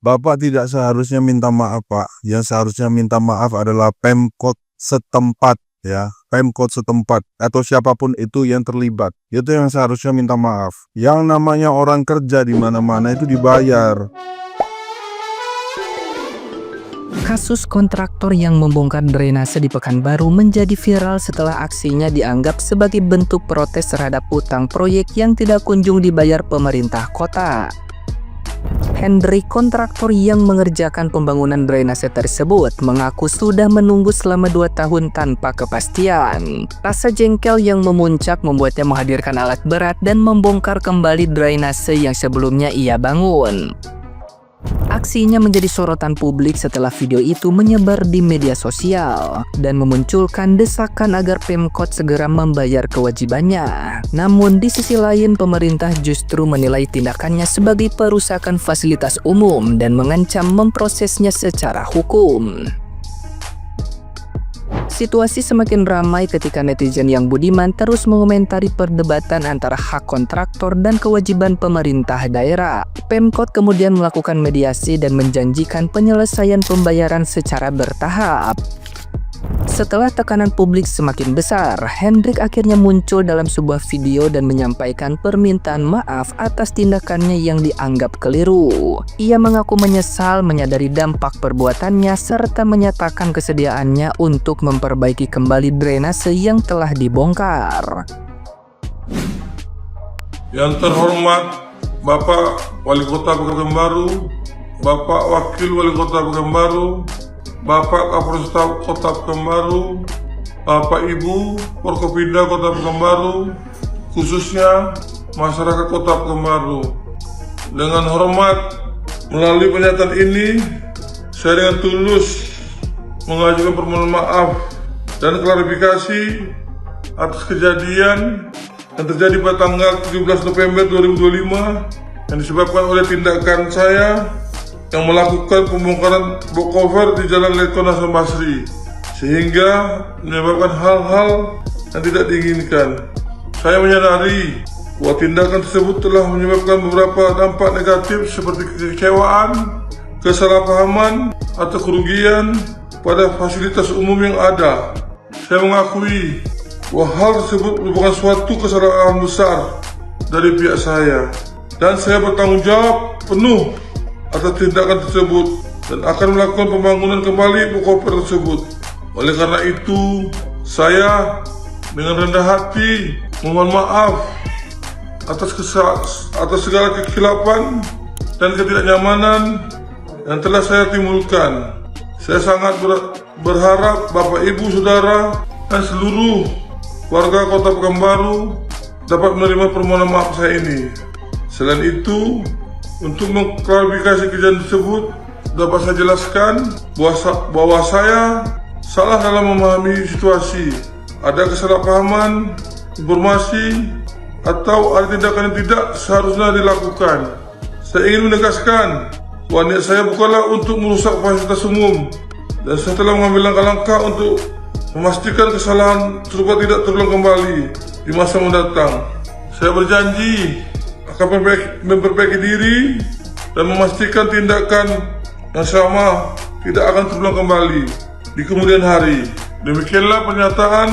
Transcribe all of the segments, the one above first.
Bapak tidak seharusnya minta maaf, Pak. Yang seharusnya minta maaf adalah Pemkot setempat, ya. Pemkot setempat atau siapapun itu yang terlibat. Itu yang seharusnya minta maaf. Yang namanya orang kerja di mana-mana itu dibayar. Kasus kontraktor yang membongkar drainase di Pekanbaru menjadi viral setelah aksinya dianggap sebagai bentuk protes terhadap utang proyek yang tidak kunjung dibayar pemerintah kota. Hendrik, kontraktor yang mengerjakan pembangunan drainase tersebut, mengaku sudah menunggu selama 2 tahun tanpa kepastian. Rasa jengkel yang memuncak membuatnya menghadirkan alat berat dan membongkar kembali drainase yang sebelumnya ia bangun. Aksinya menjadi sorotan publik setelah video itu menyebar di media sosial dan memunculkan desakan agar Pemkot segera membayar kewajibannya. Namun di sisi lain, pemerintah justru menilai tindakannya sebagai perusakan fasilitas umum dan mengancam memprosesnya secara hukum. Situasi semakin ramai ketika netizen yang budiman terus mengomentari perdebatan antara hak kontraktor dan kewajiban pemerintah daerah. Pemkot kemudian melakukan mediasi dan menjanjikan penyelesaian pembayaran secara bertahap. Setelah tekanan publik semakin besar, Hendrik akhirnya muncul dalam sebuah video dan menyampaikan permintaan maaf atas tindakannya yang dianggap keliru. Ia mengaku menyesal menyadari dampak perbuatannya serta menyatakan kesediaannya untuk memperbaiki kembali drainase yang telah dibongkar. Yang terhormat Bapak Wali Kota Pekanbaru, Bapak Wakil Wali Kota Pekanbaru, Bapak Kapolres Kota Pekanbaru, Bapak Ibu Forkopimda Kota Pekanbaru, khususnya masyarakat Kota Pekanbaru. Dengan hormat, melalui pernyataan ini, saya dengan tulus mengajukan permohonan maaf dan klarifikasi atas kejadian yang terjadi pada tanggal 17 November 2025 yang disebabkan oleh tindakan saya yang melakukan pembongkaran box cover di Jalan Letkol Hasan Basri, sehingga menyebabkan hal-hal yang tidak diinginkan. Saya menyadari bahwa tindakan tersebut telah menyebabkan beberapa dampak negatif seperti kekecewaan, kesalahpahaman, atau kerugian pada fasilitas umum yang ada. Saya mengakui bahwa hal tersebut merupakan suatu kesalahan besar dari pihak saya, dan saya bertanggung jawab penuh atas tindakan tersebut dan akan melakukan pembangunan kembali box cover tersebut. Oleh karena itu, saya dengan rendah hati mohon maaf atas segala kekhilafan dan ketidaknyamanan yang telah saya timbulkan. Saya sangat berharap Bapak, Ibu, Saudara, dan seluruh warga Kota Pekanbaru dapat menerima permohonan maaf saya ini. Selain itu, untuk mengklarifikasi kejadian tersebut, dapat saya jelaskan bahwa saya salah dalam memahami situasi. Ada kesalahpahaman, informasi, atau ada tindakan yang tidak seharusnya dilakukan. Saya ingin menegaskan bahwa niat saya bukanlah untuk merusak fasilitas umum, dan saya telah mengambil langkah-langkah untuk memastikan kesalahan serupa tidak terulang kembali di masa mendatang. Saya berjanji akan memperbaiki diri dan memastikan tindakan yang sama tidak akan terulang kembali di kemudian hari. Demikianlah pernyataan,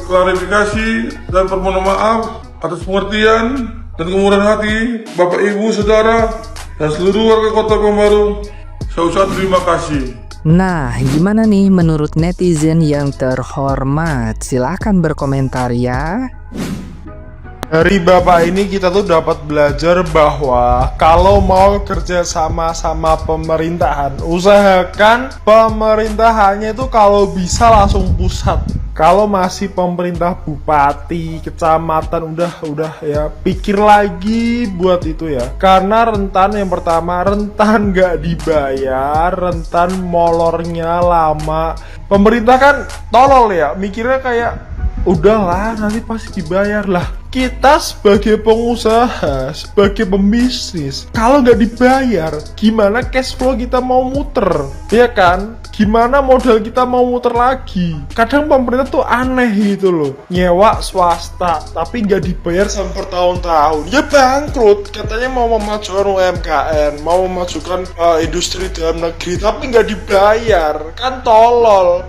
klarifikasi, dan permohonan maaf atas pengertian dan kemurahan hati Bapak, Ibu, Saudara, dan seluruh warga Kota Pekanbaru. Saya ucapkan terima kasih. Nah, gimana nih menurut netizen yang terhormat? Silahkan berkomentar ya. Dari Bapak ini kita tuh dapat belajar bahwa kalau mau kerja sama pemerintahan, usahakan pemerintahannya itu kalau bisa langsung pusat. Kalau masih pemerintah bupati, kecamatan, udah ya pikir lagi buat itu ya. Karena rentan, yang pertama rentan nggak dibayar, rentan molornya lama. Pemerintah kan tolol ya, mikirnya kayak udahlah nanti pasti dibayar lah. Kita sebagai pengusaha, sebagai pembisnis, kalau nggak dibayar, gimana cash flow kita mau muter, ya kan? gimana modal kita mau muter lagi? Kadang pemerintah tuh aneh gitu loh, nyewa swasta tapi nggak dibayar sampai bertahun-tahun, ya bangkrut. Katanya mau memajukan UMKM, mau memajukan industri dalam negeri, tapi nggak dibayar, kan tolol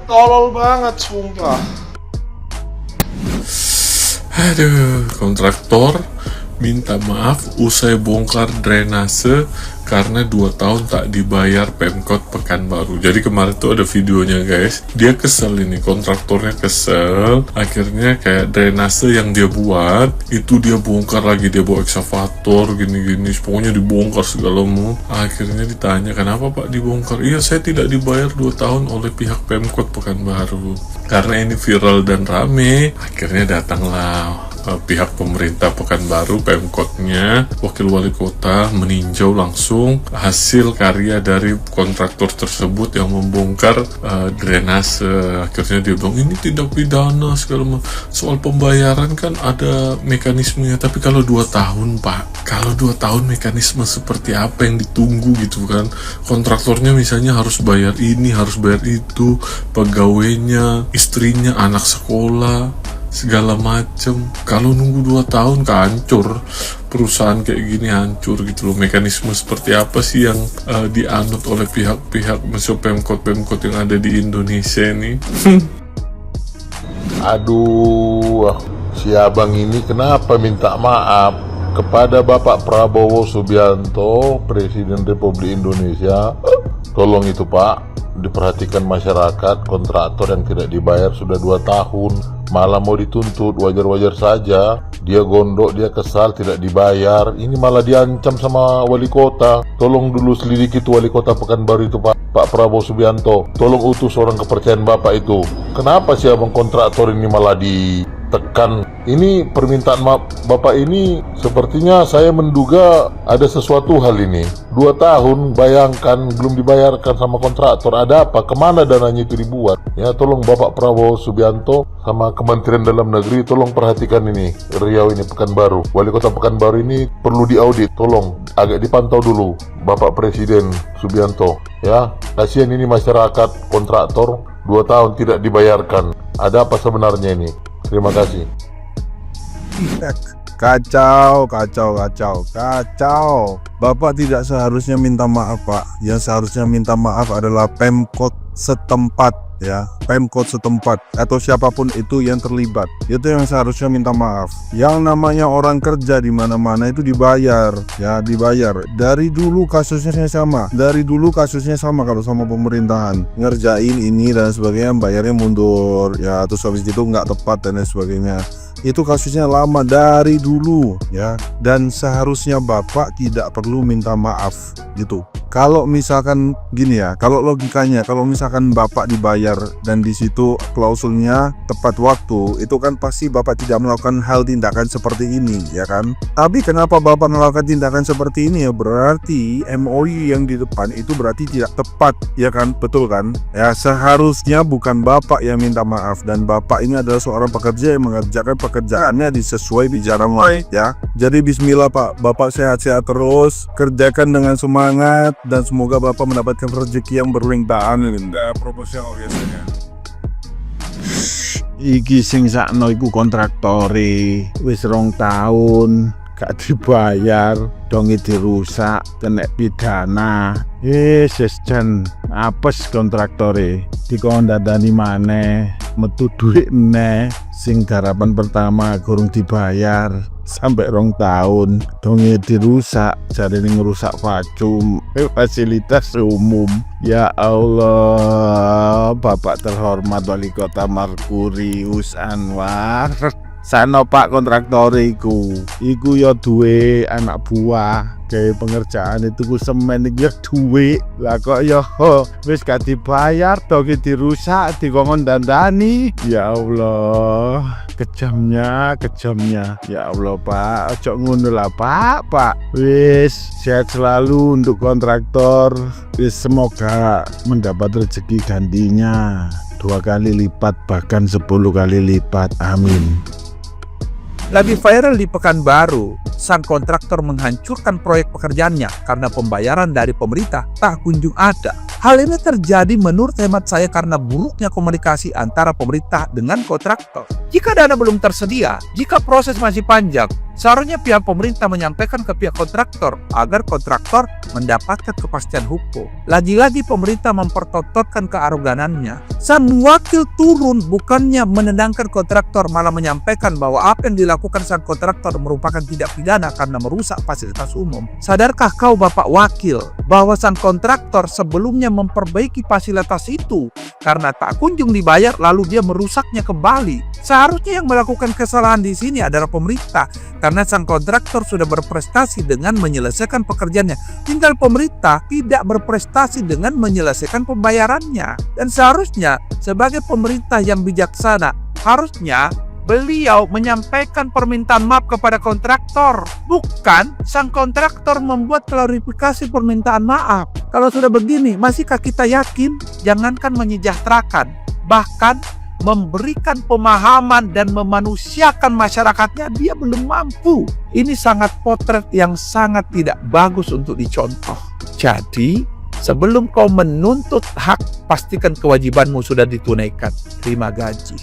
banget sumpah. Aduh, kontraktor minta maaf usai bongkar drainase karena 2 tahun tak dibayar Pemkot Pekanbaru. Jadi kemarin tuh ada videonya guys, dia kesel ini, kontraktornya kesel, akhirnya kayak drainase yang dia buat itu dia bongkar lagi, dia bawa eksavator gini-gini, pokoknya dibongkar segala mu. Akhirnya ditanya, kenapa Pak dibongkar? Iya, saya tidak dibayar 2 tahun oleh pihak Pemkot Pekanbaru. Karena ini viral dan rame, akhirnya datanglah pihak pemerintah Pekanbaru, Pemkotnya, wakil wali kota meninjau langsung hasil karya dari kontraktor tersebut yang membongkar drainase. Akhirnya dia bilang ini tidak pidana segala macam. Soal pembayaran kan ada mekanismenya, tapi kalau 2 tahun Pak, kalau 2 tahun mekanisme seperti apa yang ditunggu gitu kan? Kontraktornya misalnya harus bayar ini, harus bayar itu, pegawainya, istrinya, anak sekolah, segala macem. Kalau nunggu 2 tahun hancur, perusahaan kayak gini hancur gitu loh. Mekanisme seperti apa sih yang dianut oleh pihak-pihak Pemkot yang ada di Indonesia ini? Aduh, si abang ini kenapa minta maaf kepada Bapak Prabowo Subianto, Presiden Republik Indonesia? Tolong itu Pak, diperhatikan masyarakat, kontraktor yang tidak dibayar sudah 2 tahun, malah mau dituntut, wajar-wajar saja. Dia gondok, dia kesal, tidak dibayar, ini malah diancam sama wali kota. Tolong dulu selidiki itu wali kota Pekanbaru itu Pak Prabowo Subianto. Tolong utus orang kepercayaan Bapak itu. Kenapa sih abang kontraktor ini malah ditekan? Ini permintaan maaf Bapak ini sepertinya saya menduga ada sesuatu hal ini. 2 tahun bayangkan belum dibayarkan sama kontraktor, ada apa? Kemana dananya itu dibuat? Ya tolong Bapak Prabowo Subianto sama Kementerian Dalam Negeri tolong perhatikan ini, Riau ini Pekanbaru. Wali kota Pekanbaru ini perlu diaudit, tolong agak dipantau dulu Bapak Presiden Subianto. Ya, kasihan ini masyarakat kontraktor 2 tahun tidak dibayarkan. Ada apa sebenarnya ini? Terima kasih. Kacau. Bapak tidak seharusnya minta maaf Pak. Yang seharusnya minta maaf adalah Pemkot setempat ya, Pemkot setempat atau siapapun itu yang terlibat. Itu yang seharusnya minta maaf. Yang namanya orang kerja di mana-mana itu dibayar ya, dibayar. Dari dulu kasusnya sama. Kalau sama pemerintahan ngerjain ini dan sebagainya, bayarnya mundur ya, terus habis itu nggak tepat dan lain sebagainya. Itu kasusnya lama dari dulu ya, dan seharusnya Bapak tidak perlu minta maaf gitu. Kalau misalkan gini ya, kalau logikanya, kalau misalkan Bapak dibayar dan di situ klausulnya tepat waktu, itu kan pasti Bapak tidak melakukan hal tindakan seperti ini ya kan. Tapi kenapa Bapak melakukan tindakan seperti ini ya, berarti MOU yang di depan itu berarti tidak tepat ya kan, betul kan ya. Seharusnya bukan Bapak yang minta maaf, dan Bapak ini adalah seorang pekerja yang mengerjakan pekerjaannya sesuai bijaran ya. Jadi bismillah Pak, Bapak sehat-sehat terus, kerjakan dengan semangat, dan semoga Bapak mendapatkan rezeki yang berlimpah. Proporsional biasanya. Iki sing sakno iku kontraktore wis 2 tahun gak dibayar, donge dirusak, kena pidana. Jan apes kontraktore, dikondandani maneh, metu duit meneh. Sing garapan pertama gurung dibayar sampai 2 tahun, donge dirusak, jarene ngerusak fasilitas umum. Ya Allah, Bapak terhormat Wali Kota Merkurius Anwar. Sano Pak kontraktor iku ya duwe anak buah, kayak pengerjaan itu ku semen iki ya duwe. Lah kok ya wis gak dibayar, doge dirusak, dikongkon dandani. Ya Allah, kejamnya. Ya Allah Pak, ojo ngono lah Pak. Wis sehat selalu untuk kontraktor. Wis semoga mendapat rezeki gantinya 2 kali lipat, bahkan 10 kali lipat. Amin. Lagi viral di Pekanbaru, sang kontraktor menghancurkan proyek pekerjaannya karena pembayaran dari pemerintah tak kunjung ada. Hal ini terjadi menurut hemat saya karena buruknya komunikasi antara pemerintah dengan kontraktor. Jika dana belum tersedia, jika proses masih panjang, seharusnya pihak pemerintah menyampaikan ke pihak kontraktor agar kontraktor mendapatkan kepastian hukum. Lagi-lagi pemerintah mempertontonkan kearoganannya. Sang wakil turun bukannya menenangkan kontraktor, malah menyampaikan bahwa apa yang dilakukan sang kontraktor merupakan tindak pidana karena merusak fasilitas umum. Sadarkah kau Bapak Wakil bahwa sang kontraktor sebelumnya memperbaiki fasilitas itu karena tak kunjung dibayar lalu dia merusaknya kembali? Seharusnya yang melakukan kesalahan di sini adalah pemerintah karena sang kontraktor sudah berprestasi dengan menyelesaikan pekerjaannya. Tinggal pemerintah tidak berprestasi dengan menyelesaikan pembayarannya. Dan seharusnya sebagai pemerintah yang bijaksana, harusnya beliau menyampaikan permintaan maaf kepada kontraktor, bukan sang kontraktor membuat klarifikasi permintaan maaf. Kalau sudah begini, masihkah kita yakin? Jangankan menyejahterakan, bahkan memberikan pemahaman dan memanusiakan masyarakatnya, dia belum mampu. Ini sangat potret yang sangat tidak bagus untuk dicontoh. Jadi, sebelum kau menuntut hak, pastikan kewajibanmu sudah ditunaikan. Terima gaji.